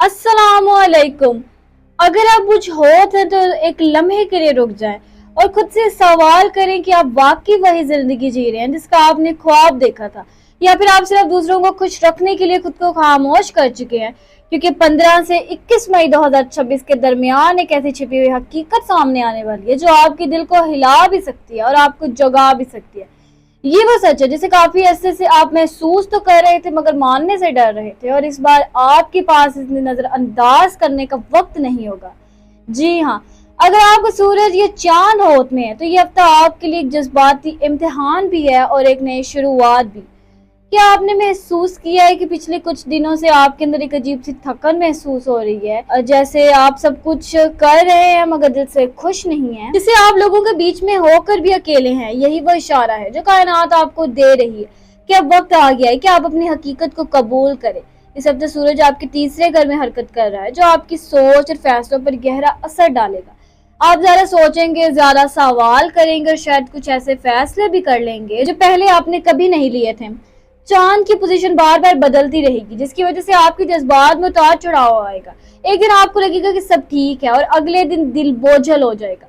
अस्सलाम वालेकुम। अगर आप कुछ होत हैं तो एक लम्हे के लिए रुक जाएं और खुद से सवाल करें कि आप वाकई वही जिंदगी जी रहे हैं जिसका आपने ख्वाब देखा था, या फिर आप सिर्फ दूसरों को खुश रखने के लिए खुद को खामोश कर चुके हैं। क्योंकि 15 से 21 मई 2026 के दरमियान एक ऐसी छिपी हुई हकीकत सामने आने वाली है जो आपके दिल को हिला भी सकती है और आपको जगा भी सकती है। ये वो सच है जिसे काफी अरसे से आप महसूस तो कर रहे थे मगर मानने से डर रहे थे, और इस बार आपके पास इसे नजरअंदाज करने का वक्त नहीं होगा। जी हाँ, अगर आपका सूरज ये चांद होत में है तो ये हफ्ता आपके लिए एक जज्बाती इम्तिहान भी है और एक नई शुरुआत भी। क्या आपने महसूस किया है कि पिछले कुछ दिनों से आपके अंदर एक अजीब सी थकन महसूस हो रही है, जैसे आप सब कुछ कर रहे हैं मगर दिल से खुश नहीं है, जिसे आप लोगों के बीच में होकर भी अकेले हैं। यही वो इशारा है जो कायनात आपको दे रही है कि अब वक्त आ गया है कि आप अपनी हकीकत को कबूल करें। इस हफ्ते सूरज आपके तीसरे घर में हरकत कर रहा है जो आपकी सोच और फैसलों पर गहरा असर डालेगा। आप ज्यादा सोचेंगे, ज्यादा सवाल करेंगे और शायद कुछ ऐसे फैसले भी कर लेंगे जो पहले आपने कभी नहीं लिए थे। चांद की पोजीशन बार बार बदलती रहेगी जिसकी वजह से आपके जज्बात में उतार चढ़ाव आएगा। एक दिन आपको लगेगा कि सब ठीक है और अगले दिन दिल बोझल हो जाएगा।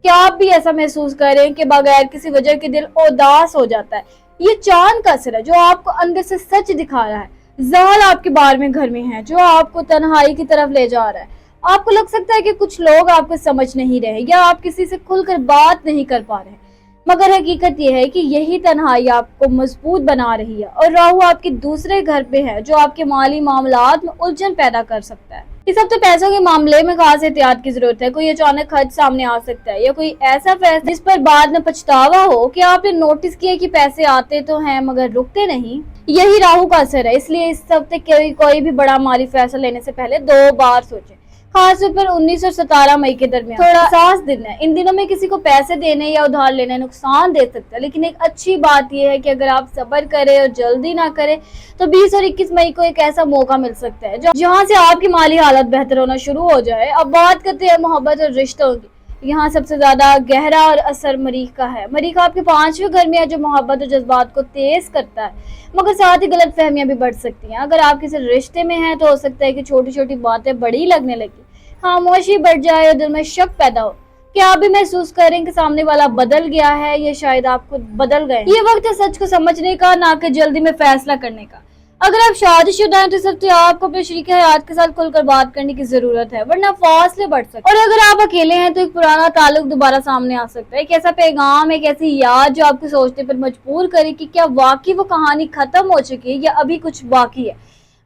क्या आप भी ऐसा महसूस करें कि बगैर किसी वजह के दिल उदास हो जाता है? ये चांद का असर है जो आपको अंदर से सच दिखा रहा है। ज़हर आपके 12वें घर में है जो आपको तन्हाई की तरफ ले जा रहा है। आपको लग सकता है कि कुछ लोग आपको समझ नहीं रहे या आप किसी से खुलकर बात नहीं कर पा रहे, मगर हकीकत यह है कि यही तन्हाई आपको मजबूत बना रही है। और राहु आपके दूसरे घर पे है जो आपके माली मामलात में उलझन पैदा कर सकता है। इस हफ्ते पैसों के मामले में खास एहतियात की जरूरत है। कोई अचानक खर्च सामने आ सकता है या कोई ऐसा फैसला जिस पर बाद में पछतावा हो कि आपने नोटिस किया कि पैसे आते तो हैं मगर रुकते नहीं। यही राहु का असर है। इसलिए इस हफ्ते कोई भी बड़ा माली फैसला लेने से पहले 2 बार सोचें। खासतौर पर 19 और 17 मई के दरमियान थोड़ा सास दिन है। इन दिनों में किसी को पैसे देने या उधार लेने नुकसान दे सकता है, लेकिन एक अच्छी बात यह है कि अगर आप सब्र करें और जल्दी ना करें तो 20 और 21 मई को एक ऐसा मौका मिल सकता है जहां से आपकी माली हालत बेहतर होना शुरू हो जाए। अब बात करते हैं मोहब्बत और रिश्तों की। यहाँ सबसे ज्यादा गहरा और असर मरीख का है। मरीख आपके 5वें घर में है जो मोहब्बत और जज्बात को तेज करता है, मगर साथ ही गलत फहमियां भी बढ़ सकती हैं। अगर आप किसी रिश्ते में हैं तो हो सकता है कि छोटी छोटी बातें बड़ी लगने लगी, खामोशी बढ़ जाए और दिल में शक पैदा हो। क्या आप भी महसूस करें कि सामने वाला बदल गया है या शायद आप खुद बदल गए? ये वक्त है सच को समझने का, ना कि जल्दी में फैसला करने का। अगर आप शादीशुदा हैं तो इस हफ्ते आपको अपने शरीक हयात के साथ खुलकर बात करने की जरूरत है, वरना फासले बढ़ सकते हैं। और अगर आप अकेले हैं तो एक पुराना ताल्लुक दोबारा सामने आ सकता है। एक ऐसा पैगाम, एक ऐसी याद जो आपको सोचने पर मजबूर करे कि क्या वाकई वो कहानी खत्म हो चुकी है या अभी कुछ बाकी है।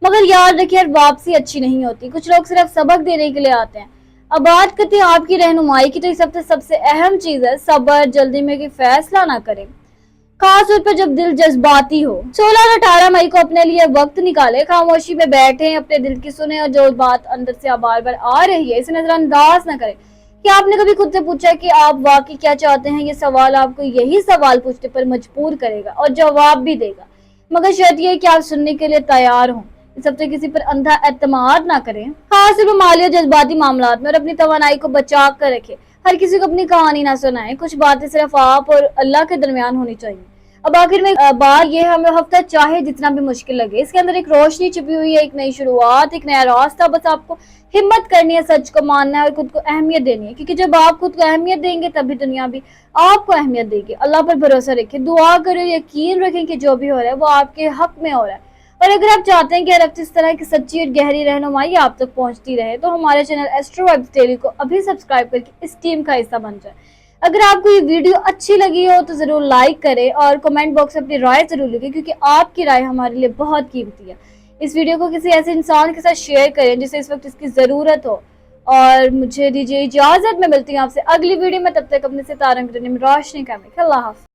मगर याद रखिए, हर वापसी अच्छी नहीं होती। कुछ लोग सिर्फ सबक देने के लिए आते हैं। अब बात करते हैं आपकी रहनुमाई की। तो इस हफ्ते सबसे अहम चीज है सब्र। जल्दी में कोई फैसला ना करें, खास तौर पर जब दिल जज्बाती हो। 16 और 18 मई को अपने लिए वक्त निकाले, खामोशी में बैठे, अपने दिल की सुने और जो बात अंदर से बार बार आ रही है इसे नजरअंदाज न करें। क्या आपने कभी खुद से पूछा कि आप वाकई क्या चाहते हैं? ये सवाल आपको यही सवाल पूछने पर मजबूर करेगा और जवाब भी देगा, मगर शर्त यह कि आप सुनने के लिए तैयार हों। इस हफ्ते किसी पर अंधा एतमाद ना करें, खास सिर्फ माली और जज्बाती मामलात में, और अपनी तवानाई को बचा कर रखें। हर किसी को अपनी कहानी ना सुनाएं। कुछ बातें सिर्फ आप और अल्लाह के दरमियान होनी चाहिए। अब आखिर में बात यह, हमें हफ्ता चाहे जितना भी मुश्किल लगे, इसके अंदर एक रोशनी छिपी हुई है, एक नई शुरुआत, एक नया रास्ता। बस आपको हिम्मत करनी है, सच को मानना है और खुद को अहमियत देनी है। क्योंकि जब आप खुद को अहमियत देंगे तभी दुनिया भी आपको अहमियत देगी। अल्लाह पर भरोसा रखें, दुआ करें, यकीन रखें कि जो भी हो रहा है वो आपके हक में हो रहा है। और अगर आप चाहते हैं कि हर हफ्ते इस तरह की सच्ची और गहरी रहनुमाई आप तक पहुंचती रहे तो हमारे चैनल एस्ट्रो वाइब्स डेली को अभी सब्सक्राइब करके इस टीम का हिस्सा बन जाए। अगर आपको ये वीडियो अच्छी लगी हो तो जरूर लाइक करें और कमेंट बॉक्स में अपनी राय जरूर लिखें, क्योंकि आपकी राय हमारे लिए बहुत कीमती है। इस वीडियो को किसी ऐसे इंसान के साथ शेयर करें जिसे इस वक्त इसकी जरूरत हो। और मुझे दीजिए इजाजत, मैं मिलती हूँ आपसे अगली वीडियो में। तब तक अपने सितारों की दुनिया में रोशनी का। अल्लाह हाफ़िज़।